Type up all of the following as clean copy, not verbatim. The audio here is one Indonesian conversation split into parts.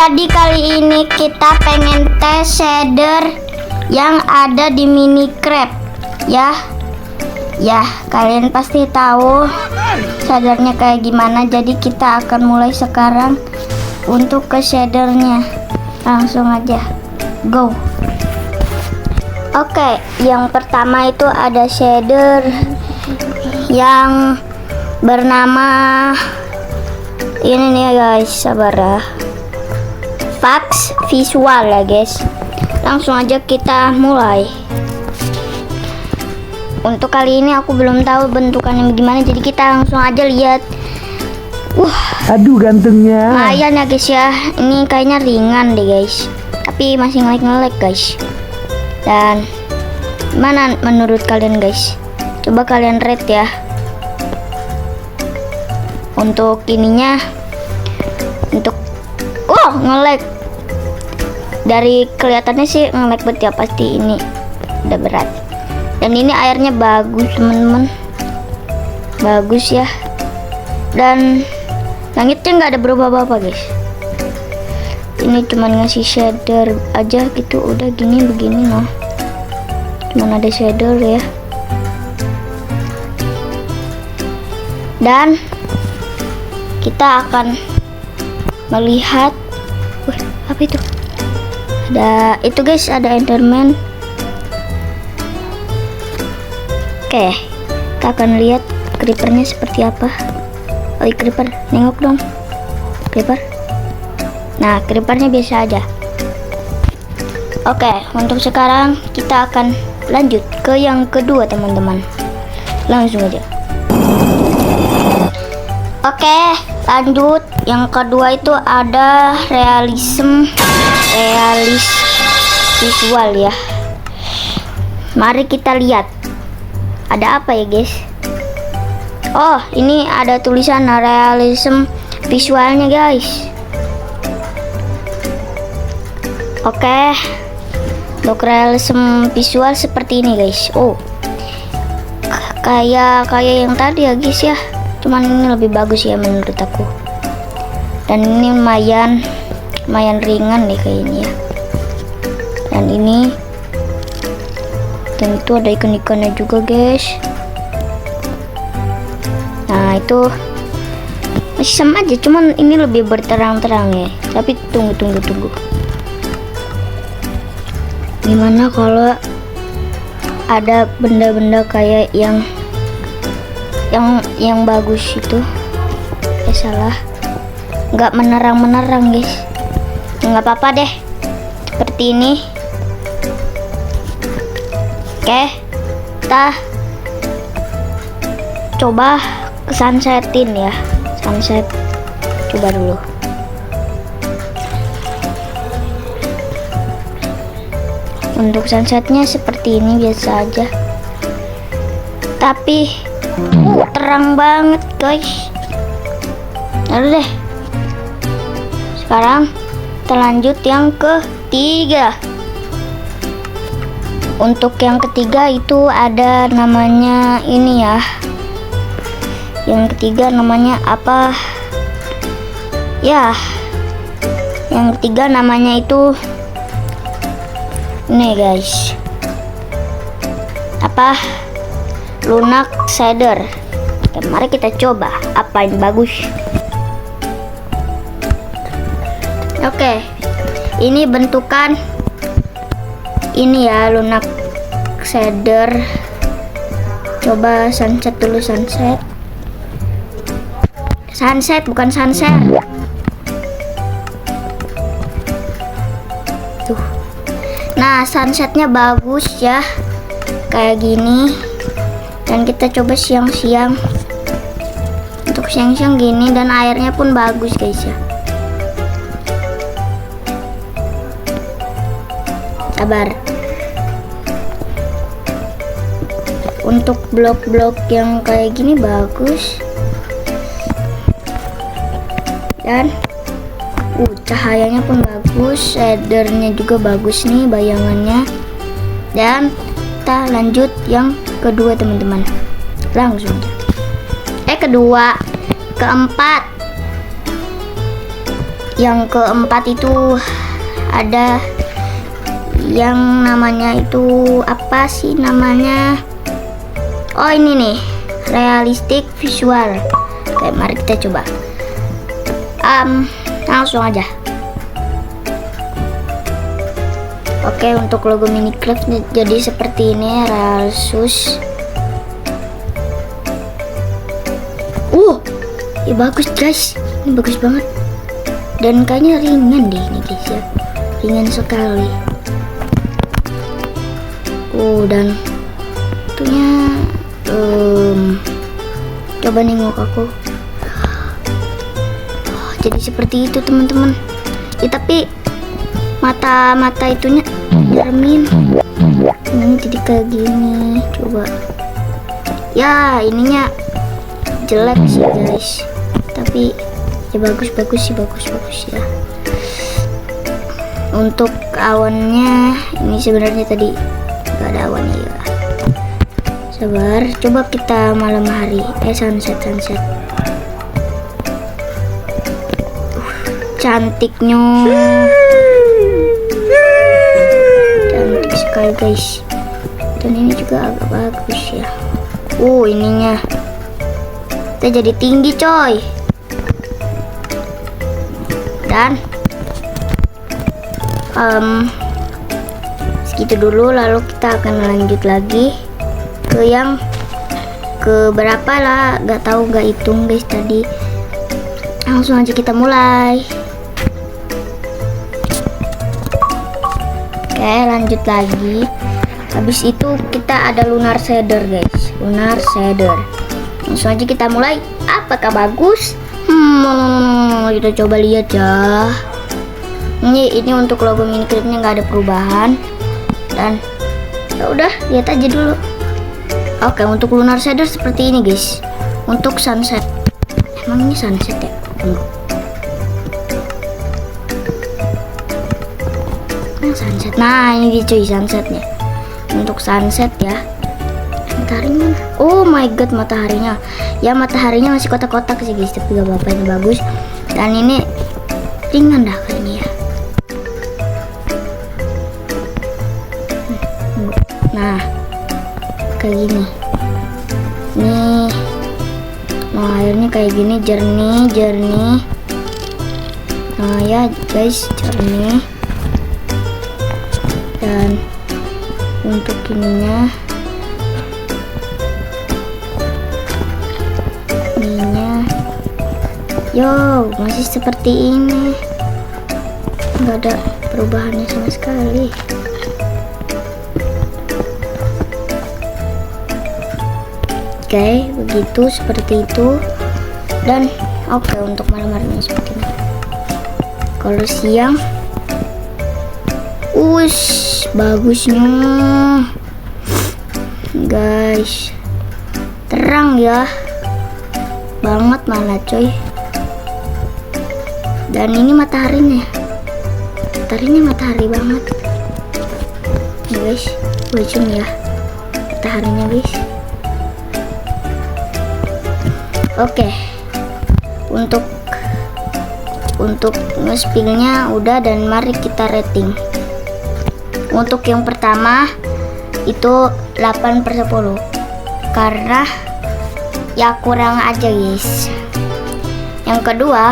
Jadi kali ini kita pengen tes shader yang ada di Minecraft ya. Ya, kalian pasti tahu shadernya kayak gimana. Jadi kita akan mulai sekarang untuk ke shadernya. Langsung aja, go. Oke, yang pertama itu ada shader yang bernama ini nih guys, sabar ya. Fax visual ya guys. Langsung aja kita mulai. Untuk kali ini aku belum tahu bentukannya gimana, jadi kita langsung aja lihat. Aduh gantengnya. Lumayan ya guys ya. Ini kayaknya ringan deh guys, tapi masih ngelag guys. Dan mana menurut kalian guys? Coba kalian rate ya. Untuk ininya, untuk ngelag. Dari kelihatannya sih ngelag banget ya, pasti ini udah berat. Dan ini airnya bagus teman-teman, bagus ya. Dan langitnya nggak ada berubah apa guys. Ini cuman ngasih shader aja gitu, udah gini begini noh. Cuman ada shader ya. Dan kita akan melihat apa itu? Ada itu guys, ada Enderman. Oke, kita akan lihat creepernya seperti apa. Oh, creeper, nengok dong. Creeper. Nah, creepernya biasa aja. Oke, untuk sekarang kita akan lanjut ke yang kedua teman-teman. Langsung aja. Oke, lanjut. Yang kedua itu ada realis visual ya. Mari kita lihat. Ada apa ya guys? Oh, ini ada tulisan realism visualnya guys. Oke, untuk realism visual seperti ini guys. Oh, kayak yang tadi ya guys ya. Cuman ini lebih bagus ya menurut aku. Dan ini lumayan ringan deh kayaknya ya. Dan ini, dan itu ada ikan-ikannya juga guys. Nah itu masih sama aja, cuman ini lebih berterang-terang ya. Tapi tunggu. Gimana kalau ada benda-benda kayak yang bagus itu? Salah, nggak menerang guys. Nggak apa-apa deh, seperti ini. Oke, kita coba ke sunsetin ya. Sunset, coba dulu. Untuk sunsetnya seperti ini biasa aja. Tapi terang banget guys. Lalu deh. Sekarang kita lanjut yang ketiga. Untuk yang ketiga itu ada namanya ini ya. Yang ketiga namanya apa? Ya. Yang ketiga namanya itu ini guys. Apa? Lunak shader. Oke, mari kita coba apa yang bagus. Oke. Ini bentukan ini ya, lunak shader. Coba sunset dulu, sunset bukan sunset. Tuh. Nah, sunsetnya bagus ya, kayak gini. Dan kita coba siang-siang. Untuk siang-siang gini, dan airnya pun bagus guys ya. Sabar. Untuk blok-blok yang kayak gini bagus. Dan cahayanya pun bagus, shadernya juga bagus nih, bayangannya. Dan kita lanjut yang kedua teman-teman. Langsung. Keempat. Yang keempat itu ada yang namanya itu apa sih namanya? Oh ini nih, realistic visual. Oke, mari kita coba. Langsung aja. Oke, untuk logo Minecraft jadi seperti ini, Realsus. Ya bagus guys, ini bagus banget. Dan kayaknya ringan deh ini guys ya, ringan sekali. Dan itunya coba nengok aku. Jadi seperti itu teman-teman. Ya tapi mata itunya cermin. Ini jadi kayak gini. Coba. Ya ininya jelek sih guys. Tapi ya bagus ya. Untuk awannya ini sebenarnya tadi nggak ada awannya ya. Sabar, coba kita malam hari. Sunset. Cantiknya. Cantik sekali guys. Dan ini juga agak bagus ya. Ininya. Kita jadi tinggi coy. Dan segitu dulu, lalu kita akan lanjut lagi ke yang ke berapa lah, nggak tahu, nggak hitung guys tadi. Langsung aja kita mulai. Oke, lanjut lagi. Habis itu kita ada lunar shader guys, lunar shader. Langsung aja kita mulai. Apakah bagus? Kita coba lihat ya. Ini untuk logo Minecraftnya nggak ada perubahan. Dan ya udah, lihat aja dulu. Oke, untuk lunar shader seperti ini guys. Untuk sunset, emang ini sunset ya? Sunset. Nah ini dia cuy, sunsetnya. Untuk sunset ya. Mataharinya, oh my god, mataharinya. Ya mataharinya masih kotak-kotak sih guys, tapi gak apa-apa, ini bagus. Dan ini ringan dah kayaknya ya. Nah kayak gini. Nih, nah airnya kayak gini, jernih. Nah ya guys, jernih. Dan untuk ininya masih seperti ini, nggak ada perubahannya sama sekali. Oke, begitu, seperti itu. Dan oke, untuk malam harinya seperti ini. Kalau siang, bagusnya guys, terang ya banget malah coy. Dan ini matahari matahari banget nih guys, lucu ya mataharinya guys. Oke, untuk nge-spillnya udah, dan mari kita rating. Untuk yang pertama itu 8/10 karena ya kurang aja guys. Yang kedua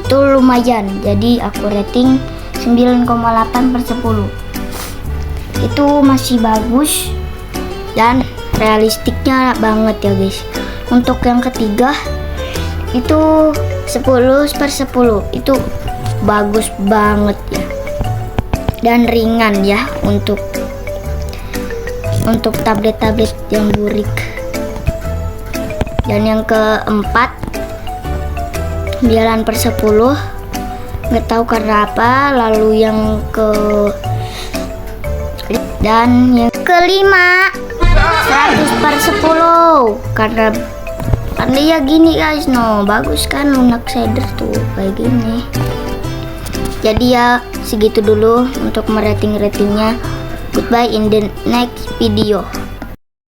itu lumayan, jadi aku rating 9,8/10. Itu masih bagus dan realistiknya banget ya guys. Untuk yang ketiga itu 10/10, itu bagus banget ya, dan ringan ya untuk tablet-tablet yang burik. Dan yang keempat 9/10, nggak tahu karena apa. Lalu yang yang kelima 100/10 karena ya gini guys, bagus kan lunar shader tuh kayak gini. Jadi ya segitu dulu untuk merating-ratingnya. Goodbye in the next video.